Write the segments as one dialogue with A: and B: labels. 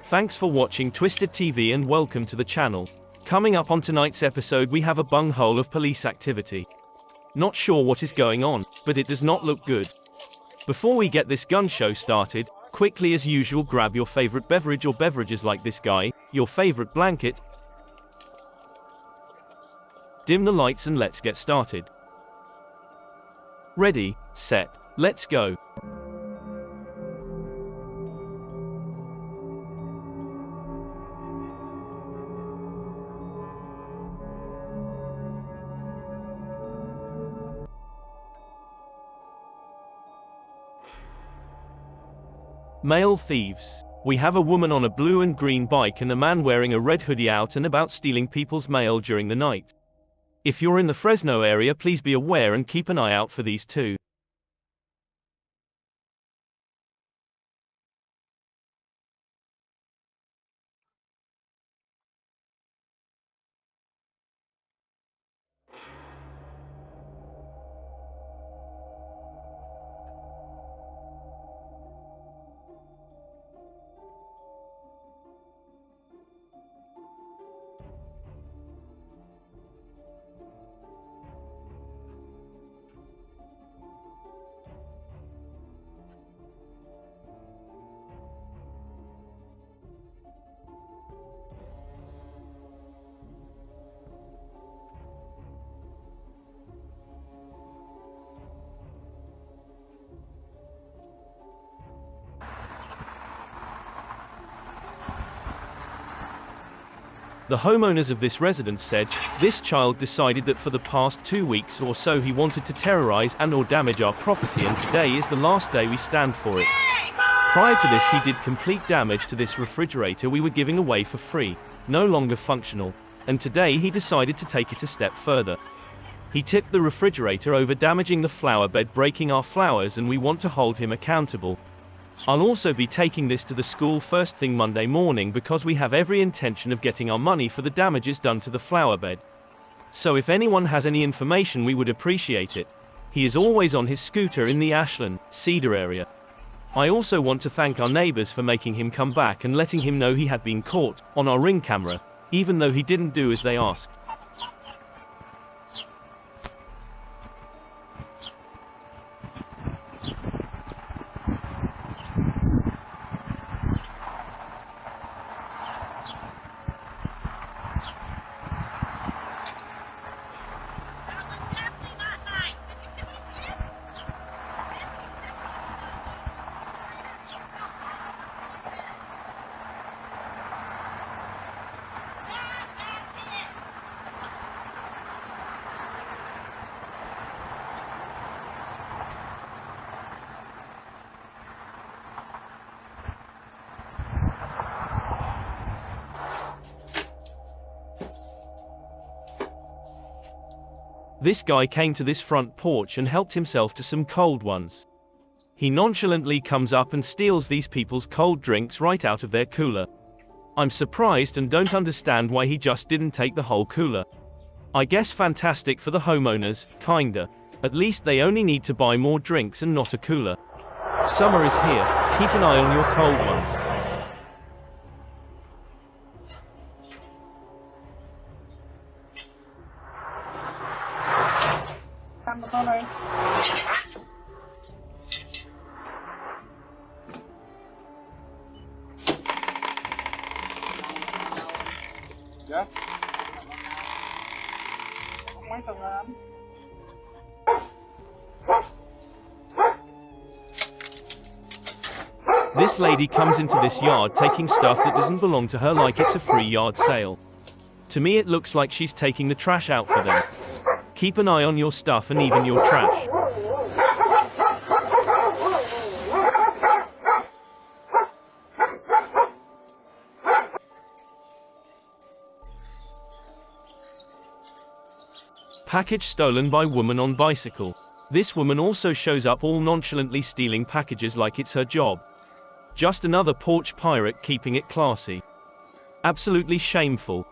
A: Thanks for watching Twisted TV and welcome to the channel. Coming up on tonight's episode we have a bunghole of police activity. Not sure what is going on, but it does not look good. Before we get this gun show started, quickly as usual grab your favorite beverage or beverages like this guy, your favorite blanket, dim the lights and let's get started. Ready, set, let's go. Male thieves. We have a woman on a blue and green bike and a man wearing a red hoodie out and about stealing people's mail during the night. If you're in the Fresno area, please be aware and keep an eye out for these two. The homeowners of this residence said, this child decided that for the past 2 weeks or so he wanted to terrorize and or damage our property, and today is the last day we stand for it. Prior to this he did complete damage to this refrigerator we were giving away for free, no longer functional, and today he decided to take it a step further. He tipped the refrigerator over, damaging the flower bed, breaking our flowers, and we want to hold him accountable. I'll also be taking this to the school first thing Monday morning because we have every intention of getting our money for the damages done to the flower bed. So if anyone has any information we would appreciate it. He is always on his scooter in the Ashland, Cedar area. I also want to thank our neighbors for making him come back and letting him know he had been caught on our Ring camera, even though he didn't do as they asked. This guy came to this front porch and helped himself to some cold ones. He nonchalantly comes up and steals these people's cold drinks right out of their cooler. I'm surprised and don't understand why he just didn't take the whole cooler. I guess fantastic for the homeowners, kinda. At least they only need to buy more drinks and not a cooler. Summer is here, keep an eye on your cold ones.
B: Dạ. Mấy tuần rồi anh?
A: This lady comes into this yard taking stuff that doesn't belong to her like it's a free yard sale. To me it looks like she's taking the trash out for them. Keep an eye on your stuff and even your trash. Package stolen by woman on bicycle. This woman also shows up all nonchalantly stealing packages like it's her job. Just another porch pirate keeping it classy. Absolutely shameful.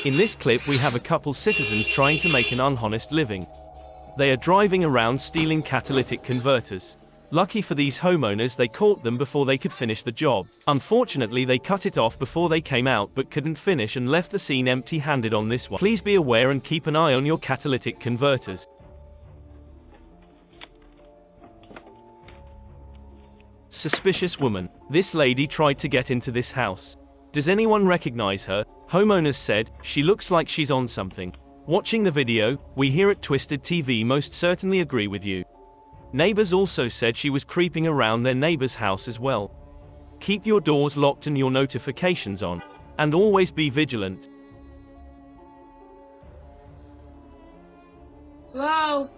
A: In this clip we have a couple citizens trying to make an honest living. They are driving around stealing catalytic converters. Lucky for these homeowners, they caught them before they could finish the job. Unfortunately, they cut it off before they came out but couldn't finish and left the scene empty-handed on this one. Please be aware and keep an eye on your catalytic converters. Suspicious woman. This lady tried to get into this house. Does anyone recognize her? Homeowners said, she looks like she's on something. Watching the video, we here at Twisted TV most certainly agree with you. Neighbors also said she was creeping around their neighbor's house as well. Keep your doors locked and your notifications on. And always be vigilant.
C: Hello?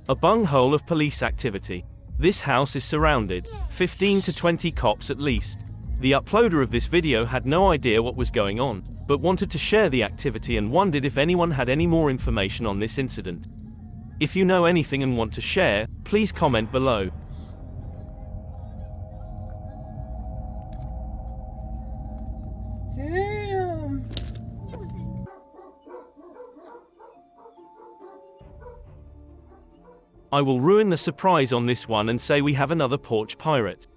A: A bunghole of police activity. This house is surrounded. 15 to 20 cops at least. The uploader of this video had no idea what was going on, but wanted to share the activity and wondered if anyone had any more information on this incident. If you know anything and want to share, please comment below.
C: Damn.
A: I will ruin the surprise on this one and say we have another porch pirate.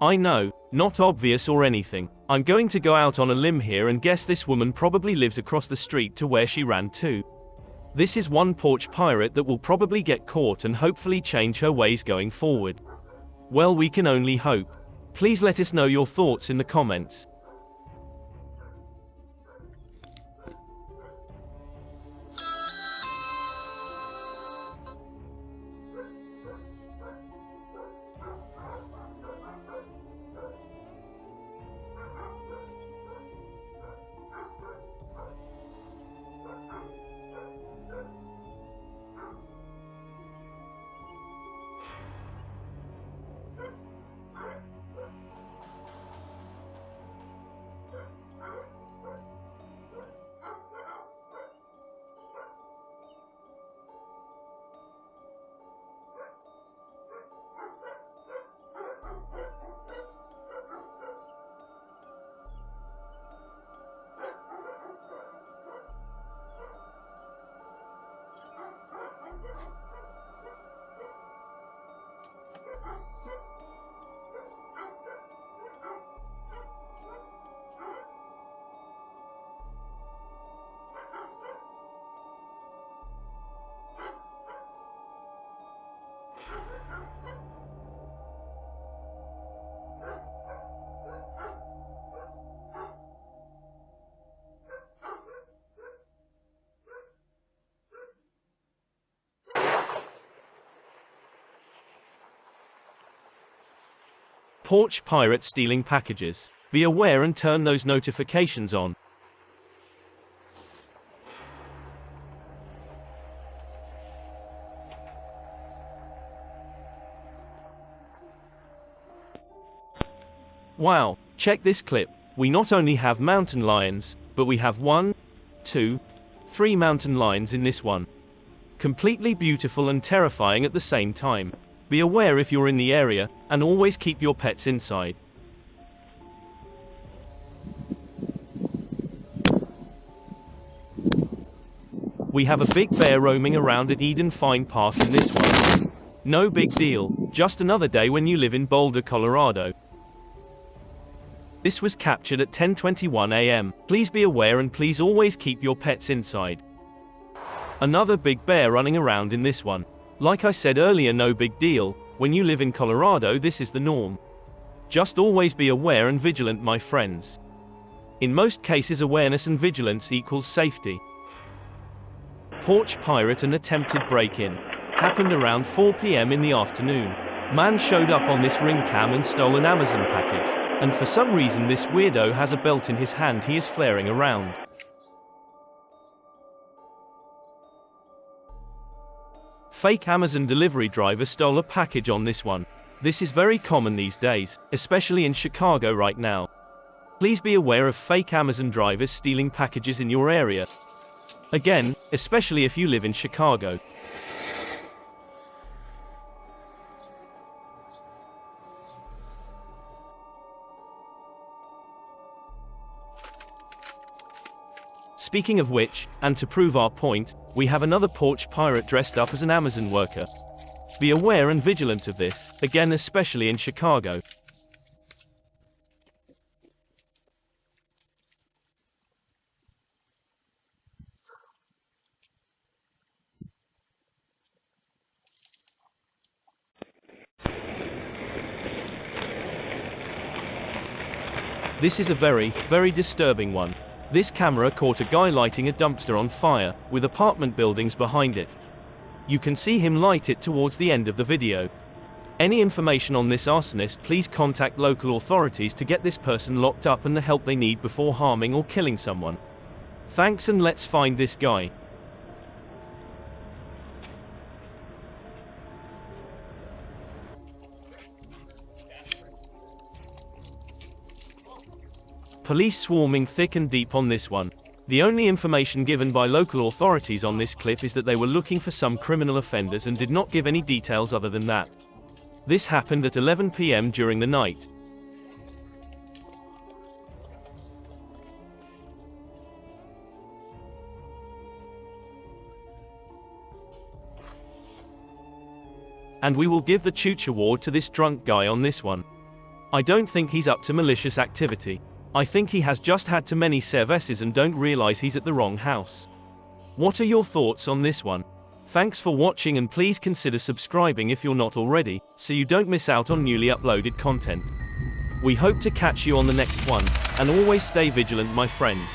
A: I know, not obvious or anything. I'm going to go out on a limb here and guess this woman probably lives across the street to where she ran to. This is one porch pirate that will probably get caught and hopefully change her ways going forward. Well, we can only hope. Please let us know your thoughts in the comments. Porch pirate stealing packages. Be aware and turn those notifications on. Wow, check this clip. We not only have mountain lions, but we have 1, 2, 3 mountain lions in this one. Completely beautiful and terrifying at the same time. Be aware if you're in the area, and always keep your pets inside. We have a big bear roaming around at Eden Fine Park in this one. No big deal, just another day when you live in Boulder, Colorado. This was captured at 10:21 a.m. Please be aware and please always keep your pets inside. Another big bear running around in this one. Like I said earlier, no big deal. When you live in Colorado, this is the norm. Just always be aware and vigilant, my friends. In most cases, awareness and vigilance equals safety. Porch pirate and attempted break-in. Happened around 4 p.m. in the afternoon. Man showed up on this ring cam and stole an Amazon package. And for some reason this weirdo has a belt in his hand he is flaring around. Fake Amazon delivery driver stole a package on this one. This is very common these days, especially in Chicago right now. Please be aware of fake Amazon drivers stealing packages in your area. Again, especially if you live in Chicago. Speaking of which, and to prove our point, we have another porch pirate dressed up as an Amazon worker. Be aware and vigilant of this, again especially in Chicago. This is a very, very disturbing one. This camera caught a guy lighting a dumpster on fire, with apartment buildings behind it. You can see him light it towards the end of the video. Any information on this arsonist, please contact local authorities to get this person locked up and the help they need before harming or killing someone. Thanks, and let's find this guy. Police swarming thick and deep on this one. The only information given by local authorities on this clip is that they were looking for some criminal offenders and did not give any details other than that. This happened at 11 p.m. during the night. And we will give the Chooch Award to this drunk guy on this one. I don't think he's up to malicious activity. I think he has just had too many cervezas and don't realize he's at the wrong house. What are your thoughts on this one? Thanks for watching, and please consider subscribing if you're not already, so you don't miss out on newly uploaded content. We hope to catch you on the next one, and always stay vigilant, my friends.